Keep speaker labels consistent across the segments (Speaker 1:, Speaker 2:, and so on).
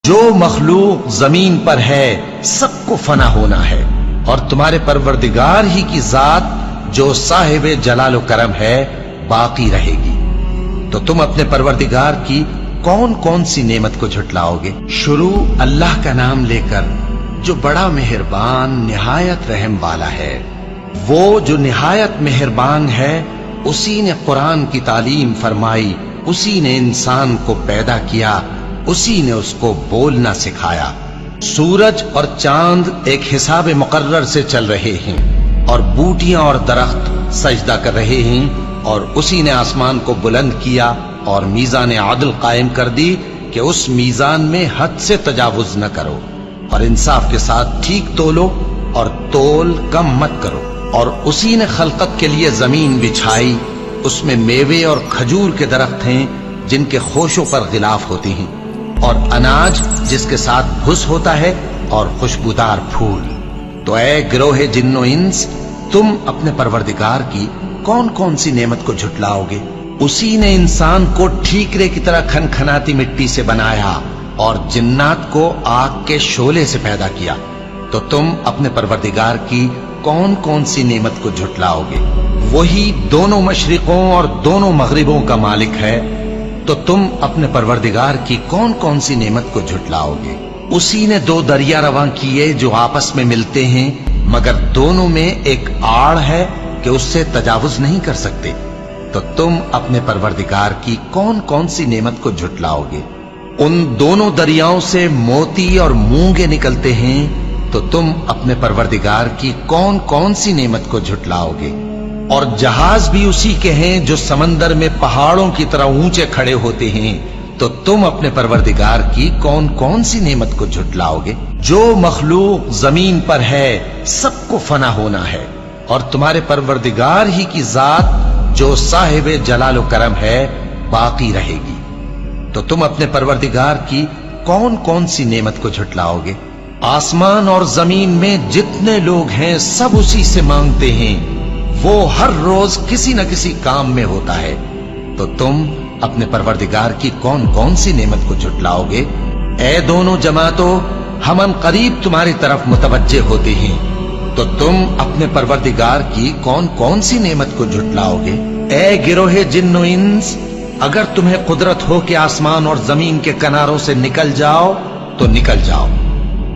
Speaker 1: جو مخلوق زمین پر ہے سب کو فنا ہونا ہے، اور تمہارے پروردگار ہی کی ذات جو صاحب جلال و کرم ہے باقی رہے گی۔ تو تم اپنے پروردگار کی کون کون سی نعمت کو جھٹلاؤ گے؟ شروع اللہ کا نام لے کر جو بڑا مہربان نہایت رحم والا ہے۔ وہ جو نہایت مہربان ہے، اسی نے قرآن کی تعلیم فرمائی، اسی نے انسان کو پیدا کیا، اسی نے اس کو بولنا سکھایا۔ سورج اور چاند ایک حساب مقرر سے چل رہے ہیں، اور بوٹیاں اور درخت سجدہ کر رہے ہیں، اور اسی نے آسمان کو بلند کیا اور میزان عدل قائم کر دی کہ اس میزان میں حد سے تجاوز نہ کرو، اور انصاف کے ساتھ ٹھیک تولو اور تول کم مت کرو۔ اور اسی نے خلقت کے لیے زمین بچھائی، اس میں میوے اور کھجور کے درخت ہیں جن کے خوشوں پر غلاف ہوتے ہیں، اور اناج جس کے ساتھ بھس ہوتا ہے، اور خوشبودار پھول۔ تو اے گروہ جن و انس، تم اپنے پروردگار کی کون کون سی نعمت کو جھٹلاؤ گے؟ اسی نے انسان کو ٹھیکرے کی طرح کھنکھناتی مٹی سے بنایا، اور جنات کو آگ کے شعلے سے پیدا کیا۔ تو تم اپنے پروردگار کی کون کون سی نعمت کو جھٹلاؤ گے؟ وہی دونوں مشرقوں اور دونوں مغربوں کا مالک ہے، تو تم اپنے پروردگار کی کون کون سی نعمت کو جھٹلاؤ گے؟ اسی نے دو دریا رواں کیے جو آپس میں ملتے ہیں، مگر دونوں میں ایک آڑ ہے کہ اس سے تجاوز نہیں کر سکتے۔ تو تم اپنے پروردگار کی کون کون سی نعمت کو جھٹلاؤ گے؟ ان دونوں دریاؤں سے موتی اور مونگے نکلتے ہیں، تو تم اپنے پروردگار کی کون کون سی نعمت کو جھٹلاؤ گے؟ اور جہاز بھی اسی کے ہیں جو سمندر میں پہاڑوں کی طرح اونچے کھڑے ہوتے ہیں، تو تم اپنے پروردگار کی کون کون سی نعمت کو جھٹلاؤ گے؟ جو مخلوق زمین پر ہے سب کو فنا ہونا ہے، اور تمہارے پروردگار ہی کی ذات جو صاحب جلال و کرم ہے باقی رہے گی۔ تو تم اپنے پروردگار کی کون کون سی نعمت کو جھٹلاؤ گے؟ آسمان اور زمین میں جتنے لوگ ہیں سب اسی سے مانگتے ہیں، وہ ہر روز کسی نہ کسی کام میں ہوتا ہے۔ تو تم اپنے پروردگار کی کون کون سی نعمت کو جھٹلاؤ گے؟ اے دونوں جماعتوں، ہم ان قریب تمہاری طرف متوجہ ہوتے ہیں، تو تم اپنے پروردگار کی کون کون سی نعمت کو جھٹلاؤ گے؟ اے گروہ جن و انس، اگر تمہیں قدرت ہو کہ آسمان اور زمین کے کناروں سے نکل جاؤ تو نکل جاؤ،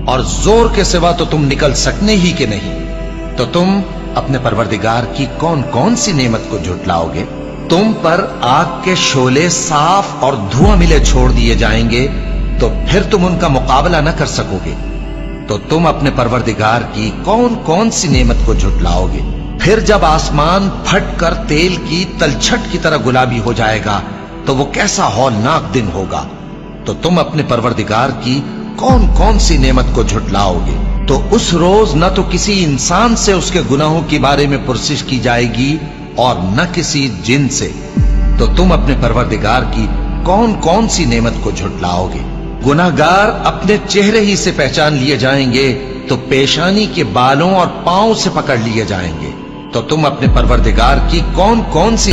Speaker 1: اور زور کے سوا تو تم نکل سکنے ہی کہ نہیں، تو تم اپنے پروردگار کی کون کون سی نعمت کو جھٹلاؤ گے؟ تم پر آگ کے شعلے صاف اور دھواں ملے چھوڑ دیے جائیں گے، تو پھر تم ان کا مقابلہ نہ کر سکو گے۔ تو تم اپنے پروردگار کی کون کون سی نعمت کو جھٹلاؤ گے؟ پھر جب آسمان پھٹ کر تیل کی تلچھٹ کی طرح گلابی ہو جائے گا تو وہ کیسا ہولناک دن ہوگا۔ تو تم اپنے پروردگار کی کون کون سی نعمت کو جھٹلاؤ گے؟ تو اس روز نہ تو کسی انسان سے اس کے گناہوں کے بارے میں پرسش کی جائے گی، اور نہ کسی جن سے۔ تو تم اپنے پروردگار کی کون کون سی نعمت کو جھٹلاؤ گے؟ گناہگار اپنے چہرے ہی سے پہچان لیے جائیں گے، تو پیشانی کے بالوں اور پاؤں سے پکڑ لیے جائیں گے۔ تو تم اپنے پروردگار کی کون کون سی